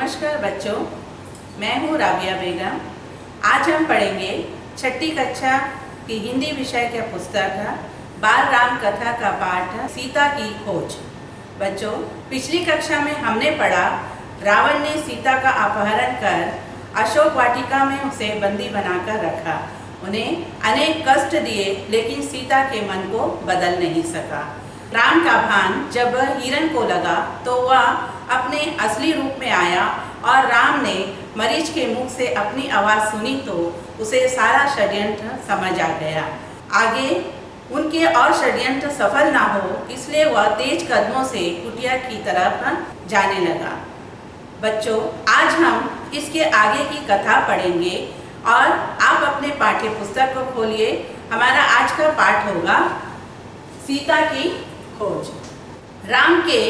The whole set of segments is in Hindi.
नमस्कार बच्चों, मैं हूँ राबिया बेगम। आज हम पढ़ेंगे छठी कक्षा की हिंदी विषय के पुस्तक बाल राम कथा का पाठ सीता की खोज। बच्चों, पिछली कक्षा में हमने पढ़ा रावण ने सीता का अपहरण कर अशोक वाटिका में उसे बंदी बनाकर रखा। उन्हें अनेक कष्ट दिए, लेकिन सीता के मन को बदल नहीं सका। राम का भान जब हिरण को लगा तो वह अपने असली रूप में आया और राम ने मरीच के मुख से अपनी आवाज़ सुनी तो उसे सारा षड्यंत्र समझ आ गया। आगे उनके और षड्यंत्र सफल ना हो, इसलिए वह तेज कदमों से कुटिया की तरफ जाने लगा। बच्चों, आज हम इसके आगे की कथा पढ़ेंगे और आप अपने पाठ्य पुस्तक को खोलिए। हमारा आज का पाठ होगा सीता की खोज। राम के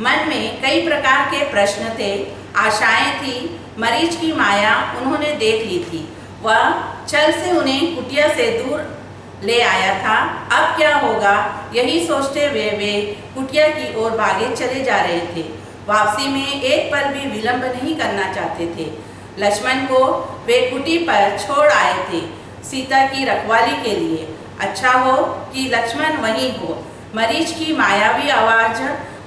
मन में कई प्रकार के प्रश्न थे, आशाएं थी। मरीच की माया उन्होंने देख ली थी। वह छल से उन्हें कुटिया से दूर ले आया था। अब क्या होगा, यही सोचते हुए वे कुटिया की ओर भागे चले जा रहे थे। वापसी में एक पल भी विलंब नहीं करना चाहते थे। लक्ष्मण को वे कुटी पर छोड़ आए थे सीता की रखवाली के लिए। अच्छा हो कि लक्ष्मण वहीं हो, मरीच की मायावी आवाज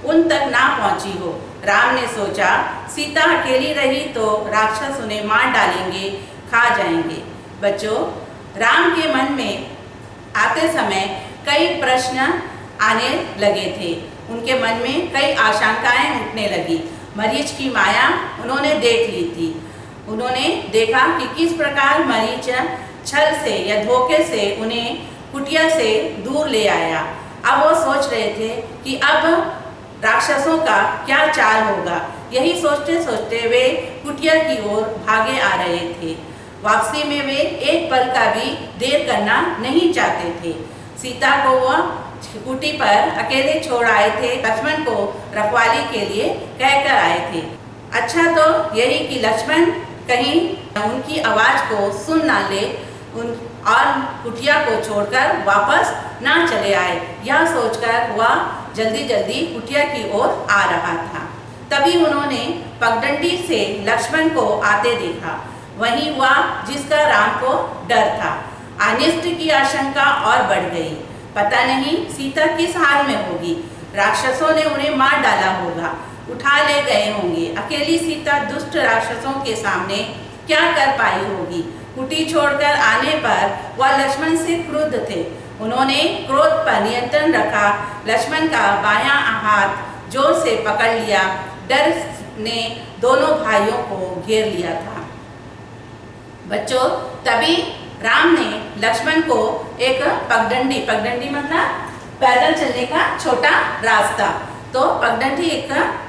उन तक ना पहुंची हो। राम ने सोचा, सीता अकेली रही तो राक्षस उन्हें मार डालेंगे, खा जाएंगे। बच्चों, राम के मन में आते समय कई प्रश्न आने लगे थे। उनके मन में कई आशंकाएं उठने लगी। मरीच की माया उन्होंने देख ली थी। उन्होंने देखा कि किस प्रकार मरीच छल से या धोखे से उन्हें कुटिया से दूर ले आया। अब वो सोच रहे थे कि अब राक्षसों का क्या चाल होगा। यही सोचते सोचते वे कुटिया की ओर भागे आ रहे थे। वापसी में वे एक पल का भी देर करना नहीं चाहते थे। सीता को वह कुटी पर अकेले छोड़ आए थे। लक्ष्मण को रखवाली के लिए कहकर आए थे। अच्छा तो यही कि लक्ष्मण कहीं उनकी आवाज़ को सुन ना ले और कुटिया को छोड़कर वापस ना चले आए। यह सोचकर वह जल्दी जल्दी कुटिया की ओर आ रहा था। तभी उन्होंने पगडंडी से लक्ष्मण को आते देखा। वहीं वह जिसका राम को डर था। अनिष्ट की आशंका और बढ़ गई। पता नहीं सीता किस हाल में होगी। राक्षसों ने उन्हें मार डाला होगा, उठा ले गए होंगे। अकेली सीता दुष्ट राक्षसों के सामने क्या कर पाई होगी। कुटी छोड़कर आने पर वह लक्ष्मण से क्रुद्ध थे। उन्होंने क्रोध पर नियंत्रण रखा। लक्ष्मण का बायां हाथ जोर से पकड़ लिया। डर ने दोनों भाइयों को घेर लिया था। बच्चों, तभी राम ने लक्ष्मण को एक पगडंडी मतलब पैदल चलने का छोटा रास्ता, तो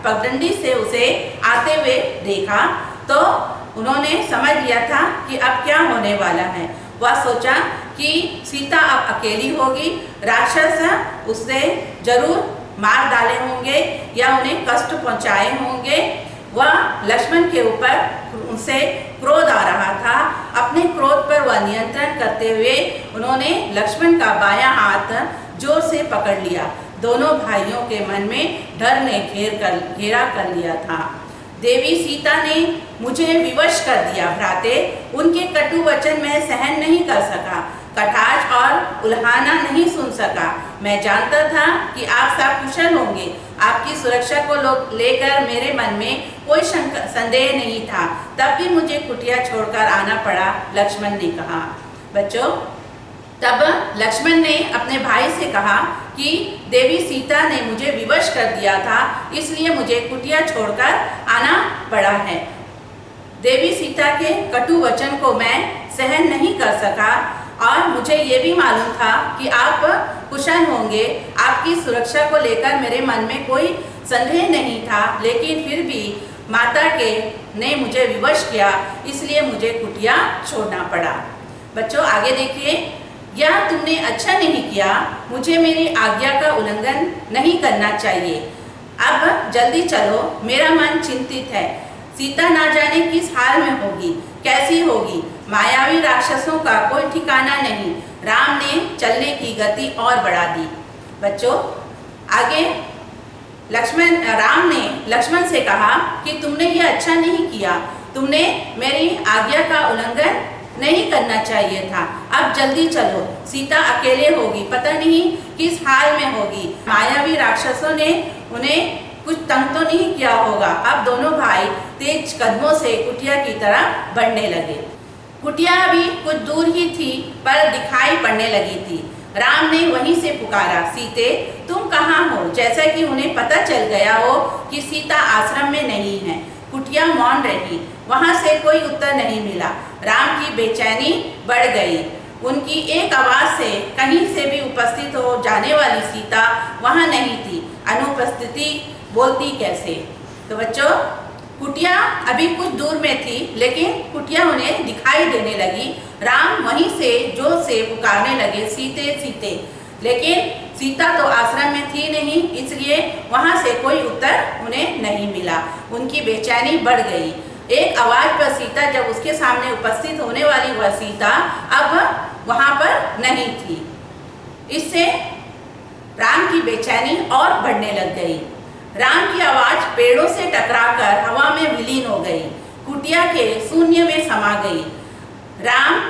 पगडंडी से उसे आते हुए देखा तो उन्होंने समझ लिया था कि अब क्या होने वाला है। वह सोचा कि सीता अब अकेली होगी, राक्षस उससे जरूर मार डाले होंगे या उन्हें कष्ट पहुंचाए होंगे। वह लक्ष्मण के ऊपर उनसे क्रोध आ रहा था। अपने क्रोध पर वह नियंत्रण करते हुए उन्होंने लक्ष्मण का बायां हाथ जोर से पकड़ लिया। दोनों भाइयों के मन में डर ने घेरा कर लिया था। देवी सीता ने मुझे विवश कर दिया भ्राते। उनके कटु वचन मैं सहन नहीं कर सका, कटाक्ष और उल्हाना नहीं सुन सका। मैं जानता था कि आप सब कुशल होंगे। आपकी सुरक्षा को लेकर मेरे मन में कोई संदेह नहीं था। तब भी मुझे कुटिया छोड़कर आना पड़ा, लक्ष्मण ने कहा। बच्चों, तब लक्ष्मण ने अपने भाई से कहा कि देवी सीता ने मुझे विवश कर दिया था, इसलिए मुझे कुटिया छोड़कर आना पड़ा है। देवी सीता के कटु वचन को मैं सहन नहीं कर सका और मुझे ये भी मालूम था कि आप कुशल होंगे। आपकी सुरक्षा को लेकर मेरे मन में कोई संदेह नहीं था, लेकिन फिर भी माता ने मुझे विवश किया, इसलिए मुझे कुटिया छोड़ना पड़ा। बच्चों, आगे देखिए। यह तुमने अच्छा नहीं किया। मुझे मेरी आज्ञा का उल्लंघन नहीं करना चाहिए। अब जल्दी चलो, मेरा मन चिंतित है। सीता ना जाने किस हाल में होगी, कैसी होगी। मायावी राक्षसों का कोई ठिकाना नहीं। राम ने चलने की गति और बढ़ा दी। बच्चों, आगे राम ने लक्ष्मण से कहा कि तुमने ये अच्छा नहीं किया, तुमने मेरी आज्ञा का उल्लंघन नहीं करना चाहिए था। अब जल्दी चलो, सीता अकेले होगी, पता नहीं किस हाल में होगी। मायावी राक्षसों ने उन्हें कुछ तंग तो नहीं किया होगा। अब दोनों भाई तेज कदमों से कुटिया की तरफ बढ़ने लगे। कुटिया अभी कुछ दूर ही थी पर दिखाई पड़ने लगी थी। राम ने वहीं से पुकारा, सीते तुम कहाँ हो? जैसा कि उन्हें पता चल गया हो कि सीता आश्रम में नहीं है। कुटिया मौन रही, वहां से कोई उत्तर नहीं मिला। राम की बेचैनी बढ़ गई। उनकी एक आवाज से कहीं से भी उपस्थित हो जाने वाली सीता वहां नहीं थी। अनुपस्थिति बोलती कैसे? तो बच्चों, कुटिया अभी कुछ दूर में थी, लेकिन कुटिया उन्हें दिखाई देने लगी। राम वहीं से जोर से पुकारने लगे, सीते सीते, लेकिन सीता तो आश्रम में थी नहीं, इसलिए वहां से कोई उत्तर उन्हें नहीं मिला। उनकी बेचैनी बढ़ गई। एक आवाज पर सीता जब उसके सामने उपस्थित होने वाली वह सीता अब वहां पर नहीं थी। इससे राम की बेचैनी और बढ़ने लग गई। राम की आवाज पेड़ों से टकराकर हवा में विलीन हो गई, कुटिया के शून्य में समा गई। राम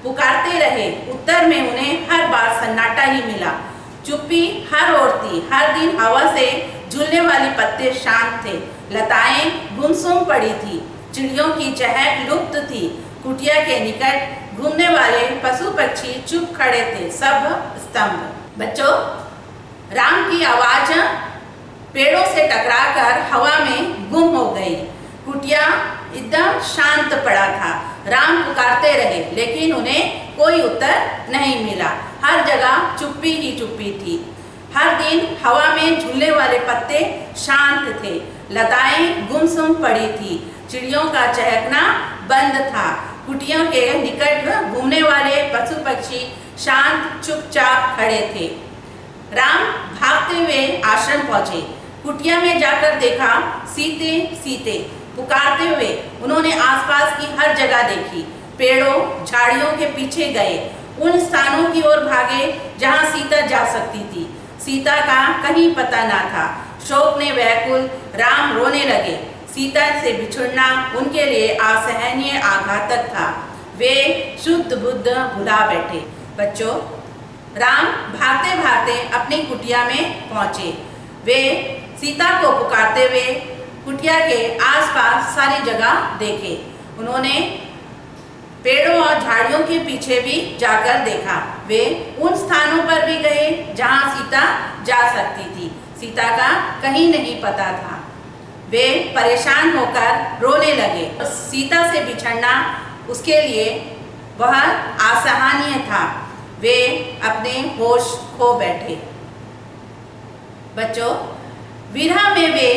पुकारते रहे, उत्तर में उन्हें हर बार सन्नाटा ही मिला। चुप्पी हर ओर थी। हर दिन हवा से झूलने वाली पत्ते शांत थे, लताएं गुमसुम पड़ी थी, चिड़ियों की चहक लुप्त थी। कुटिया के निकट घूमने वाले पशु पक्षी चुप खड़े थे, सब स्तंभ। बच्चों, राम की आवाज पेड़ों से टकराकर हवा में गुम हो गई। कुटिया एकदम शांत पड़ा था। राम पुकारते रहे, लेकिन उन्हें कोई उत्तर नहीं मिला। हर जगह चुप्पी ही चुप्पी थी। हर दिन हवा में झूलने वाले पत्ते शांत थे, लताएं गुमसुम पड़ी थी, चिड़ियों का चहकना बंद था। कुटियों के निकट घूमने वाले पशु पक्षी शांत चुपचाप खड़े थे। राम भागते हुए आश्रम पहुंचे। कुटिया में जाकर देखा, सीते सीते पुकारते हुए उन्होंने आसपास की हर जगह देखी। पेड़ों झाड़ियों के पीछे गए, उन स्थानों की ओर भागे जहां सीता जा सकती थी। सीता का कहीं पता ना था। शोक ने व्याकुल राम रोने लगे। सीता से बिछुड़ना उनके लिए असहनीय आघातक था। वे शुद्ध बुद्ध भुला बैठे। बच्चों, राम भागते भागते अपनी कुटिया में पहुंचे। वे सीता को पुकारते हुए कुटिया के आसपास सारी जगह देखे। उन्होंने पेड़ों और झाड़ियों के पीछे भी जाकर देखा। वे उन स्थानों पर भी गए जहां सीता जा सकती थी। सीता का कहीं नहीं पता था। वे परेशान होकर रोने लगे। सीता से बिछड़ना उसके लिए वह असहनीय था। वे अपने होश खो बैठे। बच्चों, विरह में वे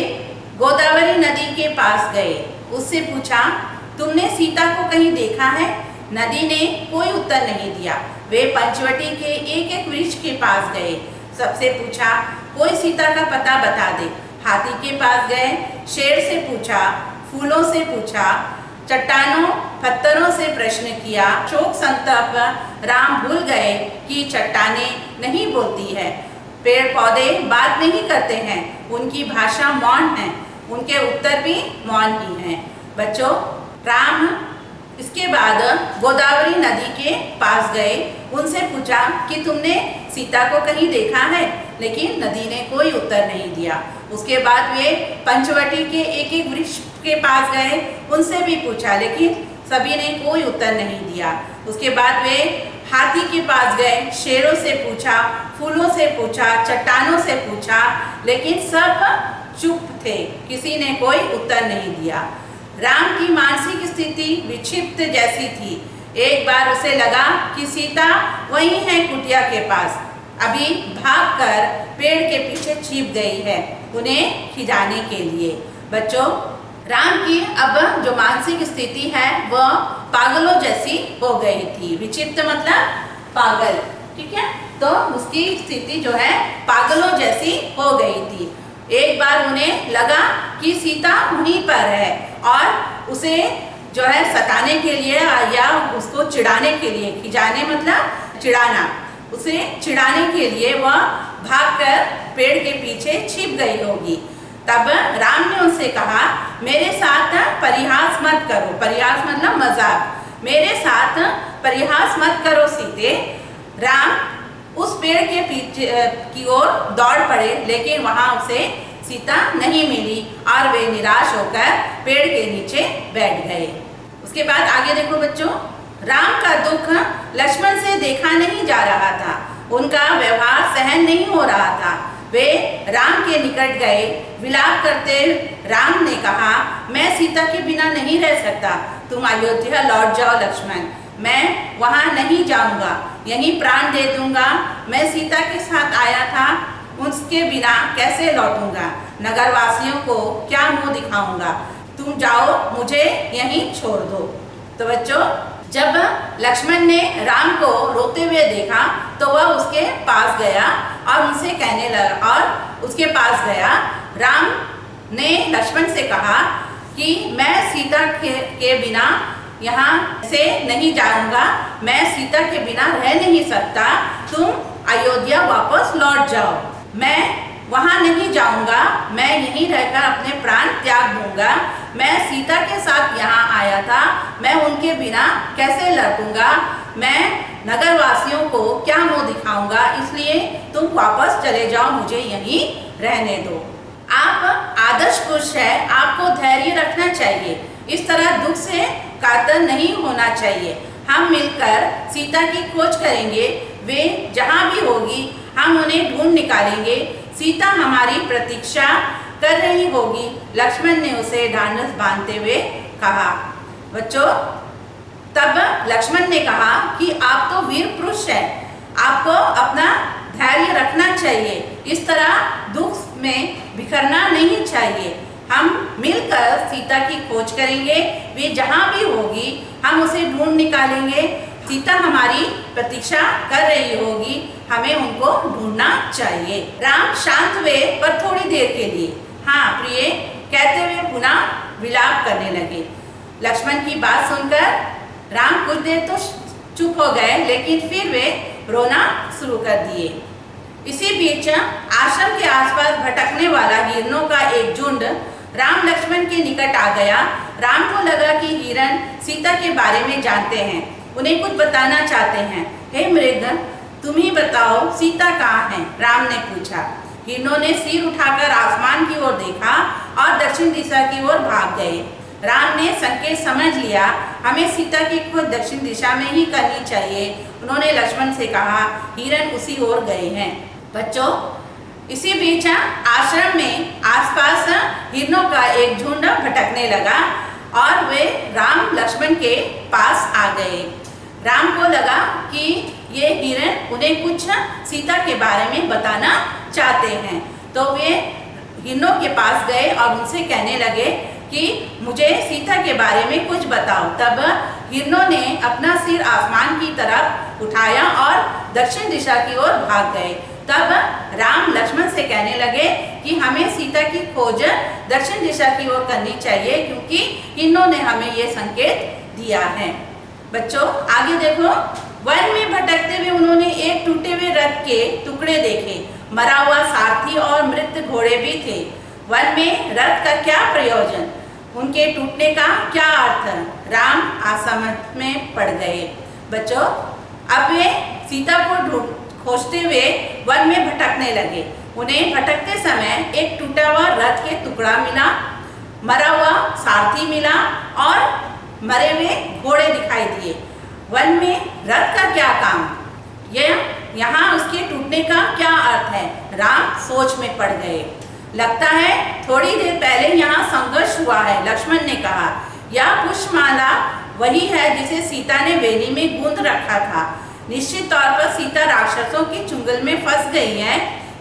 गोदावरी नदी के पास गए। उससे पूछा, तुमने सीता को कहीं देखा है? नदी ने कोई उत्तर नहीं दिया। वे पंचवटी के एक एक वृक्ष के पास गए। सबसे पूछा, कोई सीता का पता बता दे। हाथी के पास गए, शेर से पूछा, फूलों से पूछा, चट्टानों पत्थरों से प्रश्न किया। शोक संतप राम भूल गए कि चट्टानें नहीं बोलती है, पेड़ पौधे बात नहीं करते हैं, उनकी भाषा मौन है, उनके उत्तर भी मौन ही हैं। बच्चों, राम इसके बाद गोदावरी नदी के पास गए। उनसे पूछा कि तुमने सीता को कहीं देखा है? लेकिन नदी ने कोई उत्तर नहीं दिया। उसके बाद वे पंचवटी के एक एक वृक्ष के पास गए। उनसे भी पूछा, लेकिन सभी ने कोई उत्तर नहीं दिया। उसके बाद वे हाथी के पास गए, शेरों से पूछा, फूलों से पूछा, चट्टानों से पूछा, लेकिन सब चुप थे, किसी ने कोई उत्तर नहीं दिया। राम की मानसिक स्थिति विक्षिप्त जैसी थी। एक बार उसे लगा कि सीता वहीं है कुटिया के पास, अभी भागकर पेड़ के पीछे छिप गई है उन्हें खिजाने के लिए। बच्चों, राम की अब जो मानसिक स्थिति है वह पागलों जैसी हो गई थी। विक्षिप्त मतलब पागल, ठीक है? तो उसकी स्थिति जो है पागलों जैसी हो गई थी। एक बार उन्हें लगा कि सीता वहीं पर है और उसे जो है सताने के लिए या उसको चिढ़ाने के लिए, खिजाने मतलब चिढ़ाना, उसे चिढ़ाने के लिए वह भागकर पेड़ के पीछे छिप गई होगी। तब राम ने उनसे कहा, मेरे साथ परिहास मत करो। परिहास मतलब मजाक। मेरे साथ परिहास मत करो सीते। राम उस पेड़ के पीछे की ओर दौड़ पड़े, लेकिन वहां उसे सीता नहीं मिली और वे निराश होकर पेड़ के नीचे बैठ गए। उसके बाद आगे देखो बच्चों, राम का दुख लक्ष्मण से देखा नहीं जा रहा था। उनका व्यवहार सहन नहीं हो रहा था। वे राम के निकट गए। विलाप करते राम ने कहा, मैं सीता के बिना नहीं रह सकता। तुम अयोध्या लौट जाओ लक्ष्मण। मैं वहां नहीं जाऊंगा, यहीं प्राण दे दूंगा। मैं सीता के साथ आया था, उसके बिना कैसे लौटूंगा? नगर वासियों को क्या मुंह दिखाऊंगा? तुम जाओ, मुझे यहीं छोड़ दो। तो बच्चों, जब लक्ष्मण ने राम को रोते हुए देखा तो वह उसके पास गया और उनसे कहने लगा, और उसके पास गया। राम ने लक्ष्मण से कहा कि मैं सीता के बिना यहाँ से नहीं जाऊंगा। मैं सीता के बिना रह नहीं सकता। तुम अयोध्या वापस लौट जाओ। मैं वहाँ नहीं जाऊंगा। मैं यहीं रहकर अपने प्राण त्याग दूंगा। मैं सीता के साथ यहाँ आया था। मैं उनके बिना कैसे लड़ूंगा? मैं नगरवासियों को क्या मुंह दिखाऊंगा? इसलिए तुम वापस चले जाओ, मुझे यहीं रहने दो। आप आदर्श पुरुष है, आपको धैर्य रखना चाहिए। इस तरह दुख से कातर नहीं होना चाहिए। हम मिलकर सीता की खोज करेंगे। वे जहाँ भी होगी हम उन्हें ढूंढ निकालेंगे। सीता हमारी प्रतीक्षा कर रही होगी। लक्ष्मण ने उसे ढांढस बांधते हुए कहा। बच्चों, तब लक्ष्मण ने कहा कि आप तो वीर पुरुष हैं, आपको अपना धैर्य रखना चाहिए। इस तरह दुख में बिखरना नहीं चाहिए। हम मिलकर सीता की खोज करेंगे। वे जहाँ भी होगी हम उसे ढूंढ निकालेंगे। सीता हमारी प्रतीक्षा कर रही होगी, हमें उनको ढूंढना चाहिए। राम शांत हुए पर थोड़ी देर के लिए हाँ प्रिय कहते हुए पुनः विलाप करने लगे। लक्ष्मण की बात सुनकर राम कुछ देर तो चुप हो गए, लेकिन फिर वे रोना शुरू कर दिए। इसी बीच आश्रम के आसपास भटकने वाला हिरणों का एक झुंड राम लक्ष्मण के निकट आ गया। राम को लगा कि हिरण सीता के बारे में जानते हैं, उन्हें कुछ बताना चाहते हैं। हे मृग, तुम ही बताओ सीता कहाँ है? राम ने पूछा। हिरणों ने सिर उठाकर आसमान की ओर देखा और दक्षिण दिशा की ओर भाग गए। राम ने संकेत समझ लिया, हमें सीता की खोज दक्षिण दिशा में ही करनी चाहिए। उन्होंने लक्ष्मण से कहा, हिरण उसी ओर गए हैं। बच्चों, इसी बीच आश्रम में आसपास हिरणों का एक झुंड भटकने लगा और वे राम लक्ष्मण के पास आ गए। राम को लगा कि ये हिरण उन्हें कुछ सीता के बारे में बताना चाहते हैं, तो वे हिरणों के पास गए और उनसे कहने लगे कि मुझे सीता के बारे में कुछ बताओ। तब हिरणों ने अपना सिर आसमान की तरफ उठाया और दक्षिण दिशा की ओर भाग गए। तब राम लक्ष्मण से कहने लगे कि हमें सीता की खोज दक्षिण दिशा की ओर करनी चाहिए, क्योंकि हिरणों ने हमें ये संकेत दिया है। बच्चों, आगे देखो। वन में भटकते हुए उन्होंने एक टूटे हुए रथ के टुकड़े देखे। मरा हुआ सारथी और मृत घोड़े भी थे। वन में रथ का क्या प्रयोजन? उनके टूटने का क्या अर्थ? राम असमझ में पड़ गए। बच्चों, अब वे सीता को खोजते हुए वन में भटकने लगे। उन्हें भटकते समय एक टूटा हुआ रथ के टुकड़ा मिला, मरा हुआ सारथी मिला और मरे हुए घोड़े दिखाई दिए। वन में रथ का क्या काम? यहाँ उसके टूटने का क्या अर्थ है? राम सोच में पड़ गए। लगता है थोड़ी देर पहले यहाँ संघर्ष हुआ है। लक्ष्मण ने कहा, यह पुष्पमाला वही है जिसे सीता ने वेणी में गूंथ रखा था। निश्चित तौर पर सीता राक्षसों के चुंगल में फंस गई है।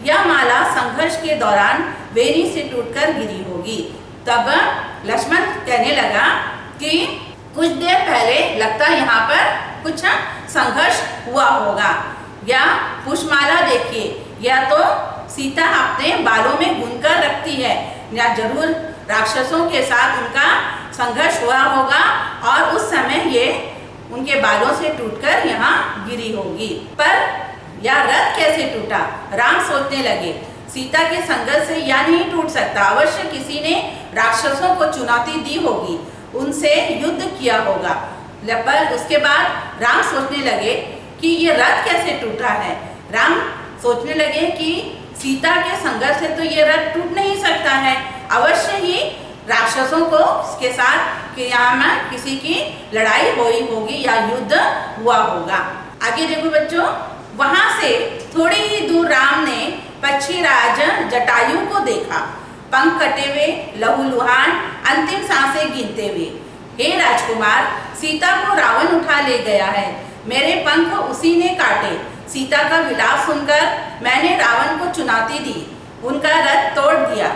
यह माला संघर्ष के दौरान वेणी से टूटकर गिरी होगी। तब लक्ष्मण कहने लगा कि कुछ देर पहले लगता यहाँ पर कुछ संघर्ष हुआ होगा। या पुष्पमाला देखिए, यह तो सीता अपने बालों में गूंथकर रखती है। या जरूर राक्षसों के साथ उनका संघर्ष हुआ होगा और उस समय ये उनके बालों से टूटकर यहाँ गिरी होगी। पर यह रथ कैसे टूटा? राम सोचने लगे। सीता के संघर्ष से यह नहीं टूट सकता। अवश्य किसी ने राक्षसों को चुनौती दी होगी, उनसे युद्ध किया होगा। पर उसके बाद राम सोचने लगे कि ये रथ कैसे टूटा है। राम सोचने लगे कि सीता के संघर्ष से तो ये रथ टूट नहीं सकता है, अवश्य ही राक्षसों को के साथ यहाँ में किसी की लड़ाई हुई होगी या युद्ध हुआ होगा। आगे देखो बच्चों, वहां से थोड़ी ही दूर राम ने पक्षीराज जटायु को देखा, पंख कटे हुए, लहूलुहान, अंतिम सांसें गिनते हुए। हे राजकुमार, सीता को रावण उठा ले गया है, मेरे पंख उसी ने काटे। सीता का विलाप सुनकर मैंने रावण को चुनौती दी, उनका रथ तोड़ दिया,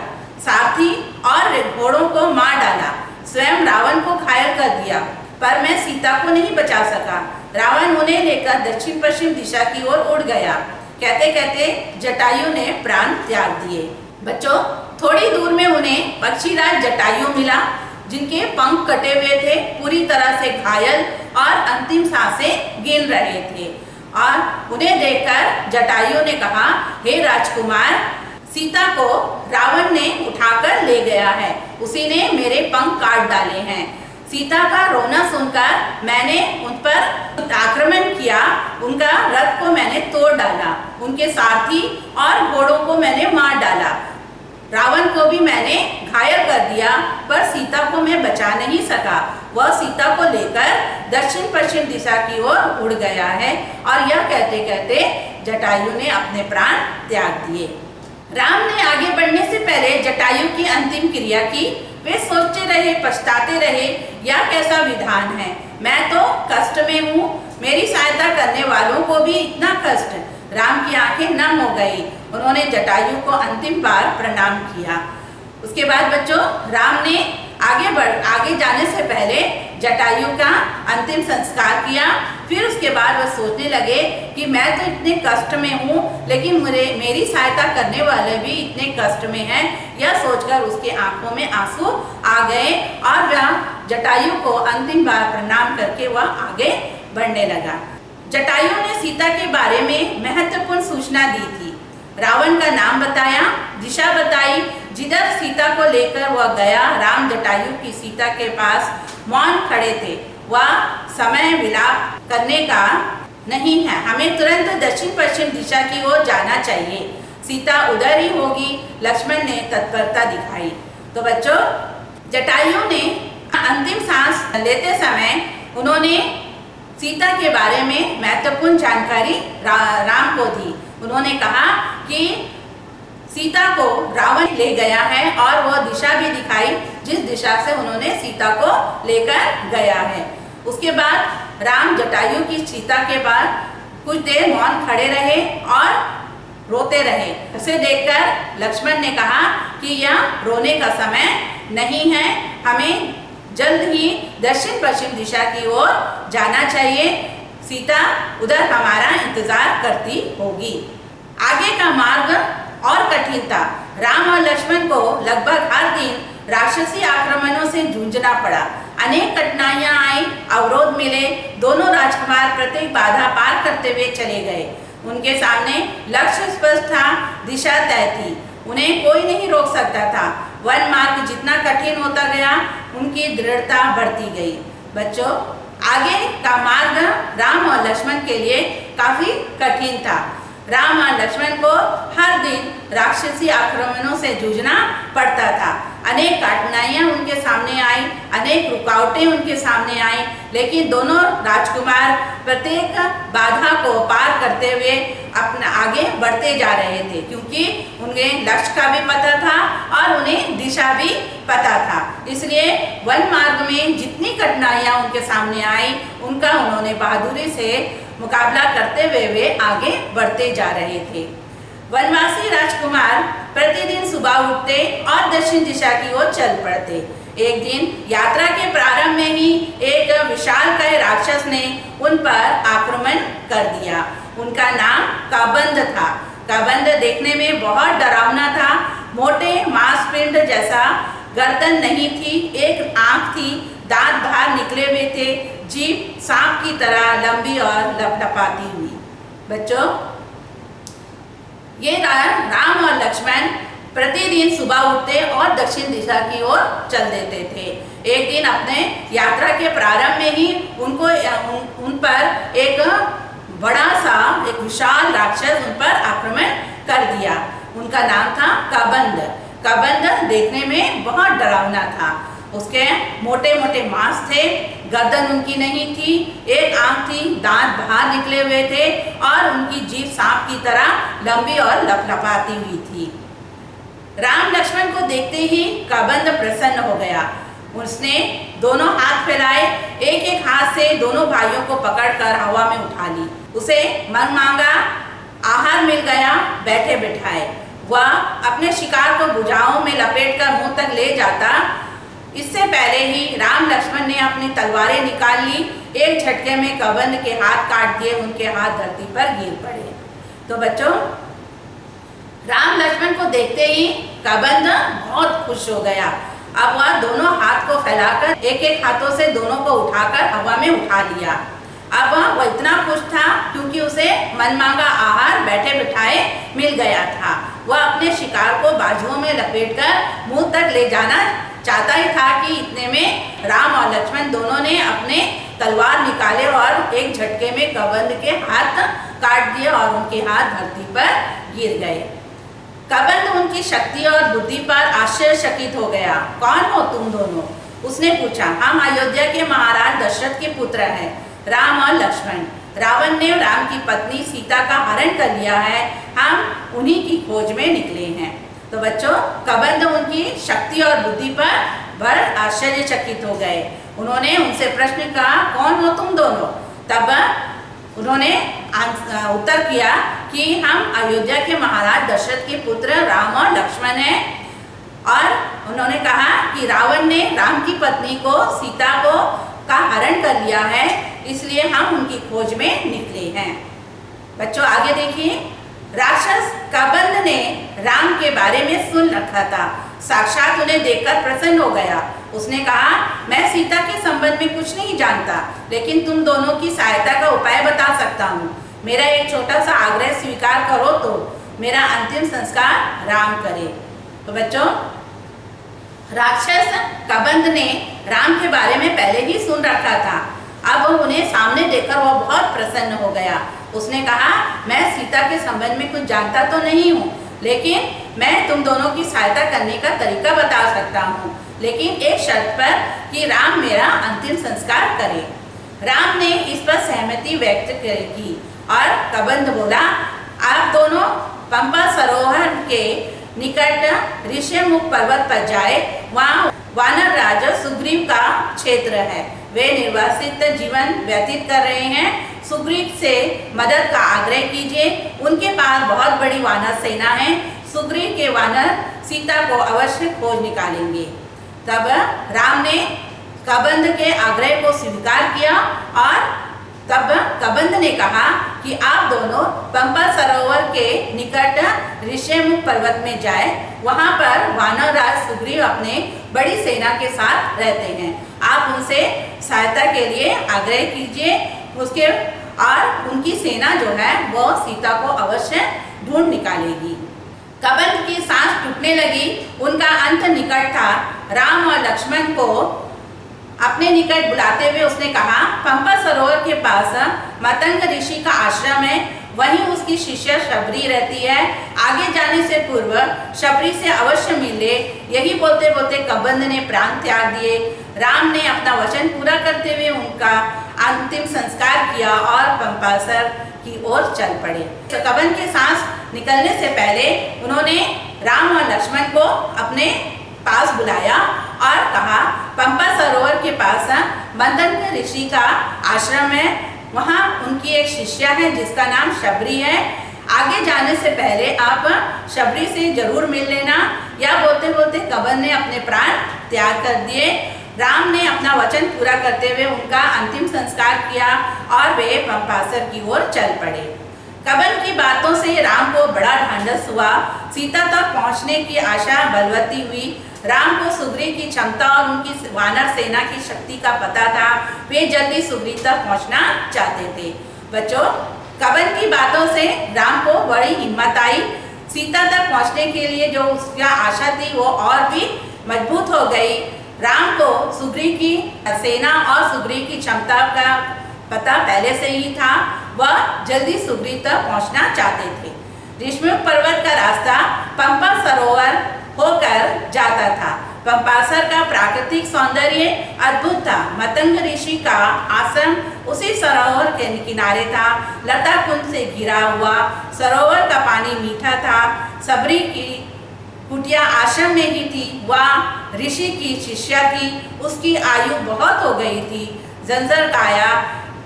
सारथी और घोड़ों को मार डाला, स्वयं रावण को घायल कर दिया, पर मैं सीता को नहीं बचा सका। रावण उन्हें लेकर दक्षिण पश्चिम दिशा की ओर उड़ गया। कहते कहते जटायु ने प्राण त्याग दिए। बच्चों, थोड़ी दूर में उन्हें पक्षीराज जटायु मिला, जिनके पंख कटे हुए थे, पूरी तरह से घायल और अंतिम सांसें गिन रहे थे। और उन्हें देखकर जटायु ने कहा, हे राजकुमार, सीता को रावण ने उठाकर ले गया है, उसी ने मेरे पंख काट डाले हैं। सीता का रोना सुनकर मैंने उन पर आक्रमण किया, उनका रथ को मैंने तोड़ डाला, उनके सारथी और घोड़ों को मैंने मार डाला, रावण को भी मैंने घायल कर दिया, पर सीता को मैं बचा नहीं सका। वह सीता को लेकर दक्षिण पश्चिम दिशा की ओर उड़ गया है। और यह कहते कहते जटायु ने अपने प्राण त्याग दिए। राम ने आगे बढ़ने से पहले जटायु की अंतिम क्रिया की। वे सोचते रहे, पछताते रहे, यह कैसा विधान है, मैं तो कष्ट में हूँ, मेरी सहायता करने वालों को भी इतना कष्ट। राम की आंखें नम हो गई, उन्होंने जटायु को अंतिम बार प्रणाम किया। उसके बाद बच्चों, राम ने आगे जाने से पहले जटायु का अंतिम संस्कार किया। फिर उसके बाद वह सोचने लगे कि मैं तो इतने कष्ट में हूँ, लेकिन मेरी सहायता करने वाले भी इतने कष्ट में हैं। यह सोचकर उसके आंखों में आंसू आ गए और वह जटायु को अंतिम बार प्रणाम करके वह आगे बढ़ने लगा। जटायु ने सीता के बारे में महत्वपूर्ण सूचना दी थी। रावण का नाम बताया, दिशा बताई, जिधर सीता को लेकर वह गया। राम जटायु की सीता के पास मौन खड़े थे। वह समय विलाप करने का नहीं है, हमें तुरंत दक्षिण पश्चिम दिशा की ओर जाना चाहिए, सीता उधर ही होगी। लक्ष्मण ने तत्परता दिखाई। तो बच्चों, जटायु ने अंतिम सांस लेते समय उन्होंने सीता के बारे में महत्वपूर्ण जानकारी राम को दी। उन्होंने कहा कि सीता को रावण ले गया है और वह दिशा भी दिखाई जिस दिशा से उन्होंने सीता को लेकर गया है। उसके बाद राम जटायु की सीता के बाद कुछ देर मौन खड़े रहे और रोते रहे। उसे देखकर लक्ष्मण ने कहा कि यह रोने का समय नहीं है, हमें जल्द ही दक्षिण पश्चिम दिशा की ओर जाना चाहिए, सीता उधर हमारा इंतजार करती होगी। आगे का मार्ग और कठिन था। राम और लक्ष्मण को लगभग हर दिन राक्षसी आक्रमणों से जूझना पड़ा। अनेक कठिनाइयां आई, अवरोध मिले। दोनों राजकुमार प्रत्येक बाधा पार करते हुए चले गए। उनके सामने लक्ष्य स्पष्ट था, दिशा तय थी, उन्हें कोई नहीं रोक सकता था। वन मार्ग जितना कठिन होता गया, उनकी दृढ़ता बढ़ती गई। बच्चों, आगे का मार्ग राम और लक्ष्मण के लिए काफी कठिन था। राम और लक्ष्मण को हर दिन राक्षसी आक्रमणों से जूझना पड़ता था। अनेक कठिनाइयां उनके सामने आई, अनेक रुकावटें उनके सामने आई, लेकिन दोनों राजकुमार प्रत्येक बाधा को पार करते हुए अपना आगे बढ़ते जा रहे थे, क्योंकि उन्हें लक्ष्य का भी पता था और उन्हें दिशा भी पता था। इसलिए वन मार्ग में जितनी कठिनाइयां उनके सामने आई, उनका उन्होंने बहादुरी से मुकाबला करते हुए वे आगे बढ़ते जा रहे थे। वनवासी राजकुमार प्रतिदिन सुबह उठते और दक्षिण दिशा की ओर चल पड़ते। एक दिन यात्रा के प्रारंभ में ही एक विशालकाय राक्षस ने उन पर आक्रमण कर दिया। उनका नाम काबंध था। काबंध देखने में बहुत डरावना था। मोटे मांसपिंड जैसा गर्दन नहीं थी, एक आंख थी, दांत बाहर निकले हुए थे, जीभ सांप की तरह लंबी और लपलपाती हुई। बच्चों, राम और लक्ष्मण प्रतिदिन सुबह उठते और दक्षिण दिशा की ओर चल देते थे। एक दिन अपने यात्रा के प्रारंभ में ही उन पर एक बड़ा सा एक विशाल राक्षस उन पर आक्रमण कर दिया। उनका नाम था कबंध। कबंध देखने में बहुत डरावना था। उसके मोटे मोटे मांस थे, गर्दन उनकी नहीं थी, एक आंख थी, दांत बाहर निकले हुए थे और उनकी जीभ सांप की तरह लंबी और लपलपाती हुई थी। राम लक्ष्मण को देखते ही कबंध प्रसन्न हो गया। उसने दोनों हाथ फैलाए, एक एक हाथ से दोनों भाइयों को पकड़कर हवा में उठा ली। उसे मनमांगा आहार मिल गया। बैठे बिठाए वह अपने शिकार को भुजाओं में लपेटकर मुंह तक ले जाता। इससे पहले ही राम लक्ष्मण ने अपनी तलवारें निकाल ली। एक झटके में कबंध के हाथ काट दिए, उनके हाथ धरती पर गिर पड़े। तो बच्चों, राम लक्ष्मण को देखते ही कबंध बहुत खुश हो गया। अब वह दोनों हाथ को फैलाकर एक एक हाथों से दोनों को उठाकर हवा में उठा लिया। अब वह इतना खुश था क्योंकि उसे मनमांगा आहार बैठे बिठाए मिल गया था। वह अपने शिकार को बाजुओं में लपेटकर मुंह तक ले जाना चाहता ही था कि इतने में राम और लक्ष्मण दोनों ने अपने तलवार निकाले और एक झटके में कबंध के हाथ काट दिए और उनके हाथ धरती पर गिर गए। कबंध उनकी शक्ति और बुद्धि पर आश्चर्यचकित हो गया। कौन हो तुम दोनों? उसने पूछा। हम अयोध्या के महाराज दशरथ के पुत्र हैं, राम और लक्ष्मण। रावण ने राम की पत्नी सीता का हरण कर लिया है, हम उन्हीं की खोज में निकले हैं। तो बच्चों, कबंध उनकी शक्ति और बुद्धि पर बड़ आश्चर्यचकित हो गए। उन्होंने उनसे प्रश्न कहा, कौन हो तुम दोनों? तब उन्होंने उत्तर किया कि हम अयोध्या के महाराज दशरथ के पुत्र राम और लक्ष्मण हैं। और उन्होंने कहा कि रावण ने राम की पत्नी को, सीता को का हरण कर लिया है, इसलिए हम उनकी खोज में निकले हैं। बच्चों, आगे देखिए। राक्षस कबंध ने राम के बारे में सुन रखा था। साक्षात उन्हें देखकर प्रसन्न हो गया। उसने कहा, मैं सीता के संबंध में कुछ नहीं जानता, लेकिन तुम दोनों की सहायता का उपाय बता सकता हूँ। मेरा एक छोटा सा आग्रह स्वीकार करो तो मेरा अंतिम संस्कार राम करे। तो बच्चों, राक्षस कबंध ने राम के बारे में पहले ही सुन रखा था। अब उन्हें सामने देखकर वह बहुत प्रसन्न हो गया। उसने कहा, मैं सीता के संबंध में कुछ जानता तो नहीं हूँ, लेकिन मैं तुम दोनों की सहायता करने का तरीका बता सकता हूँ, लेकिन एक शर्त पर कि राम मेरा अंतिम संस्कार करे। राम ने इस पर सहमति व्यक्त की और कबंध बोला, आप दोनों पंपा सरोवर के निकट ऋषिमुख पर्वत पर जाए। वहाँ वानर राजा सुग्रीव का क्षेत्र है। वे निर्वासित जीवन व्यतीत कर रहे हैं। सुग्रीव से मदद का आग्रह कीजिए। उनके पास बहुत बड़ी वानर सेना है। सुग्रीव के वानर सीता को अवश्य खोज निकालेंगे। तब राम ने कबंध के आग्रह को स्वीकार किया और तब कबंध ने कहा कि आप दोनों पंपा सरोवर के निकट ऋषिमुख पर्वत में जाए। वहाँ पर वानर राज सुग्रीव अपने बड़ी सेना के साथ रहते हैं। आप उनसे सहायता के लिए आग्रह कीजिए। उसके और उनकी सेना जो है वो सीता को अवश्य ढूंढ निकालेगी। कबंध की सांस टूटने लगी। उनका अंत निकट था। राम और लक्ष्मण को अपने निकट बुलाते हुए उसने कहा, पंपा सरोवर के पास मतंग ऋषि का आश्रम है, वहीं उसकी शिष्य शबरी रहती है। आगे जाने से पूर्व शबरी से अवश्य मिले। यही बोलते बोलते कबंध ने प्राण त्याग दिए। राम ने अपना वचन पूरा करते हुए उनका अंतिम संस्कार किया और पंपासर की ओर चल पड़े। तो कबंध के सांस निकलने से पहले उन्होंने राम और लक्ष्मण को अपने पास बुलाया और कहा, पंपा सरोवर के पास मतंग ऋषि का आश्रम है। वहाँ उनकी एक शिष्या है जिसका नाम शबरी है। आगे जाने से पहले आप शबरी से जरूर मिल लेना। या बोलते बोलते कबंध ने अपने प्राण त्याग कर दिए। राम ने अपना वचन पूरा करते हुए उनका अंतिम संस्कार किया और वे पंपासर की ओर चल पड़े। कबंध की बातों से राम को बड़ा ढांढस हुआ। सीता तक पहुंचने की आशा बलवती हुई। राम को सुग्रीव की क्षमता और उनकी वानर सेना की शक्ति का पता था। वे जल्दी सुग्रीव तक पहुंचना चाहते थे। बच्चों, कबंध की बातों से राम को बड़ी हिम्मत आई। सीता तक पहुंचने के लिए जो उसका आशा थी वो और भी मजबूत हो गई। राम को सुग्रीव की सेना और सुग्रीव की क्षमता का पता पहले से ही था। वह जल्दी सुग्रीव तक पहुंचना चाहते थे। ऋष्मुक पर्वत का रास्ता पंपा सरोवर होकर जाता था। पंपासर का प्राकृतिक सौंदर्य अद्भुत था। मतंग ऋषि का आश्रम उसी सरोवर के किनारे था। लता कुंज से घिरा हुआ सरोवर का पानी मीठा था। सबरी की कुटिया आश्रम में ही थी। वह ऋषि की शिष्या थी। उसकी आयु बहुत हो गई थी। जंजर काया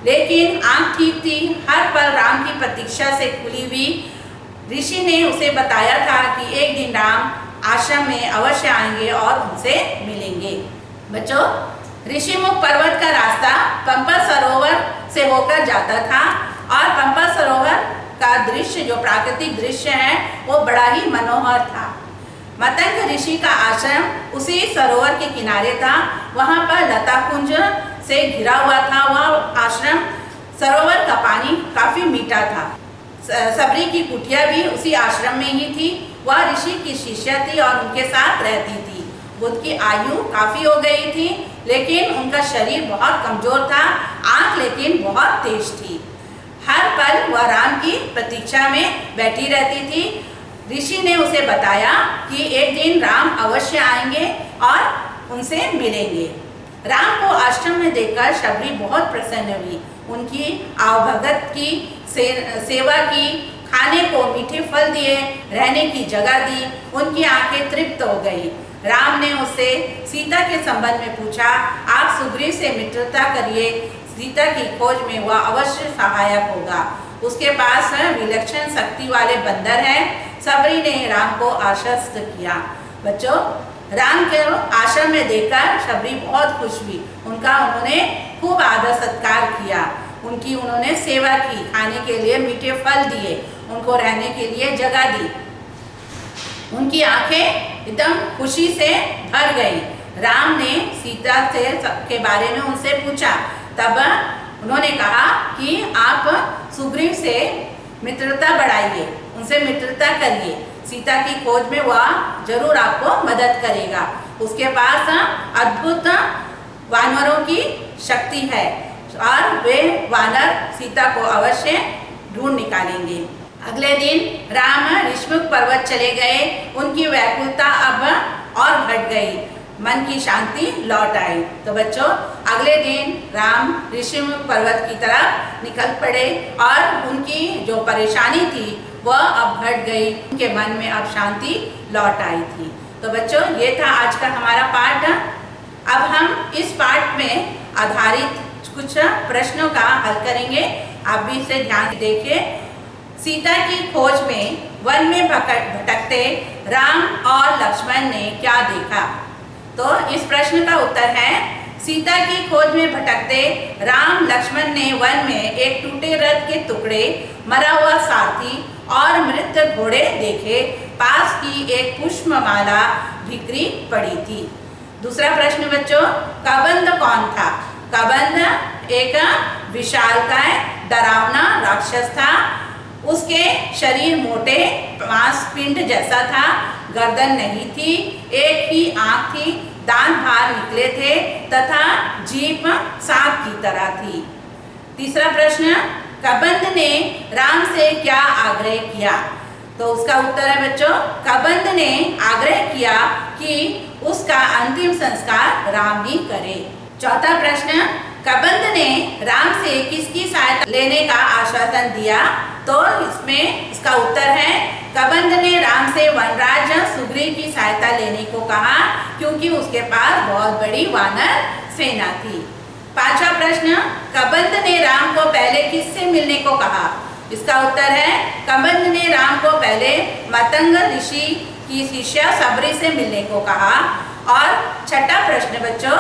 लेकिन आंख ठीक थी। हर पल राम की प्रतीक्षा से खुली हुई। ऋषि ने उसे बताया था कि एक दिन राम आश्रम में अवश्य आएंगे और उनसे मिलेंगे। बच्चों, ऋषिमुख पर्वत का रास्ता पंपा सरोवर से होकर जाता था और पंपा सरोवर का दृश्य, जो प्राकृतिक दृश्य है, वो बड़ा ही मनोहर था। मतंग ऋषि का आश्रम उसी सरोवर के किनारे था। वहां पर लता कुंज से घिरा हुआ था। वह आश्रम, सरोवर का पानी काफी मीठा था। सबरी की कुटिया भी उसी आश्रम में ही थी। वह ऋषि की शिष्या थी और उनके साथ रहती थी। बुद्ध की आयु काफी हो गई थी, लेकिन उनका शरीर बहुत कमजोर था। आंख लेकिन बहुत तेज थी। हर पल वह राम की प्रतीक्षा में बैठी रहती थी। ऋषि ने उसे बताया कि एक दिन राम अवश्य आएंगे और उनसे मिलेंगे। राम को आश्रम में देखकर शबरी बहुत प्रसन्न हुई। उनकी आवभगत की सेवा की, खाने को मीठे फल दिए, रहने की जगह दी। उनकी आंखें तृप्त हो गई। राम ने उससे सीता के संबंध में पूछा। आप सुग्रीव से मित्रता करिए। सीता की खोज में वह अवश्य सहायक होगा। उसके पास विलक्षण शक्ति वाले बंदर हैं। सबरी ने राम को आश्वस्त किया। बच्चों, राम के आश्रम में देखकर शबरी बहुत खुश हुई। उन्होंने खूब आदर सत्कार किया। उनकी उन्होंने सेवा की, खाने के लिए मीठे फल दिए, उनको रहने के लिए जगह दी। उनकी आंखें एकदम खुशी से भर गई। राम ने सीता से के बारे में उनसे पूछा। तब उन्होंने कहा कि आप सुग्रीव से मित्रता बढ़ाइए, उनसे मित्रता करिए। सीता की खोज में वह जरूर आपको मदद करेगा। उसके पास अद्भुत वानरों की शक्ति है और वे वानर सीता को अवश्य ढूंढ निकालेंगे। अगले दिन राम ऋष्मुक पर्वत चले गए। उनकी व्याकुलता अब और घट गई। मन की शांति लौट आई। तो बच्चों, अगले दिन राम ऋषिमुख पर्वत की तरफ निकल पड़े और उनकी जो परेशानी थी वह अब घट गई। उनके मन में अब शांति लौट आई थी। तो बच्चों, ये था आज का हमारा पाठ। अब हम इस पाठ में आधारित कुछ प्रश्नों का हल करेंगे। आप भी इसे ध्यान से देखिए। सीता की खोज में वन में भटकते राम और लक्ष्मण ने क्या देखा? तो इस प्रश्न का उत्तर है, सीता की खोज में भटकते राम लक्ष्मण ने वन में एक टूटे रथ के टुकड़े, मरा हुआ सारथी और मृत घोड़े देखे। पास की एक पुष्पमाला बिखरी पड़ी थी। दूसरा प्रश्न बच्चों, कबंध कौन था? कबंध एक विशालकाय डरावना राक्षस था। उसके शरीर मोटे मांसपिंड जैसा था। गर्दन नहीं थी, एक ही आंख थी, दांत बाहर निकले थे तथा जीभ सांप की तरह थी। तीसरा प्रश्न, कबंध ने राम से क्या आग्रह किया? तो उसका उत्तर है बच्चों, कबंध ने आग्रह किया कि उसका अंतिम संस्कार राम ही करे। चौथा प्रश्न, कबंध ने राम से किसकी सहायता लेने का आश्वासन दिया? तो इसमें इसका उत्तर है, कबंध ने राम से वनराज सुग्रीव की सहायता लेने को कहा, क्योंकि उसके पास बहुत बड़ी वानर सेना थी। पांचवा प्रश्न, कबंध ने राम को पहले किससे मिलने को कहा? इसका उत्तर है, कबंध ने राम को पहले मतंग ऋषि की शिष्या सबरी से मिलने को कहा। और छठा प्रश्न बच्चों,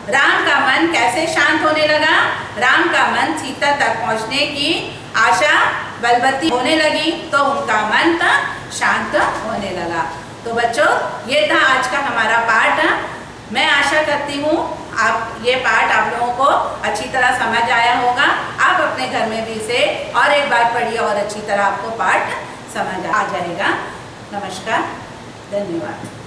राम का मन कैसे शांत होने लगा? राम का मन सीता तक पहुंचने की आशा बलवती होने लगी तो उनका मन शांत होने लगा। तो बच्चों, ये था आज का हमारा पाठ। मैं आशा करती हूँ ये पाठ आप लोगों को अच्छी तरह समझ आया होगा। आप अपने घर में भी इसे और एक बार पढ़िए और अच्छी तरह आपको पाठ समझ आ जाएगा। नमस्कार, धन्यवाद।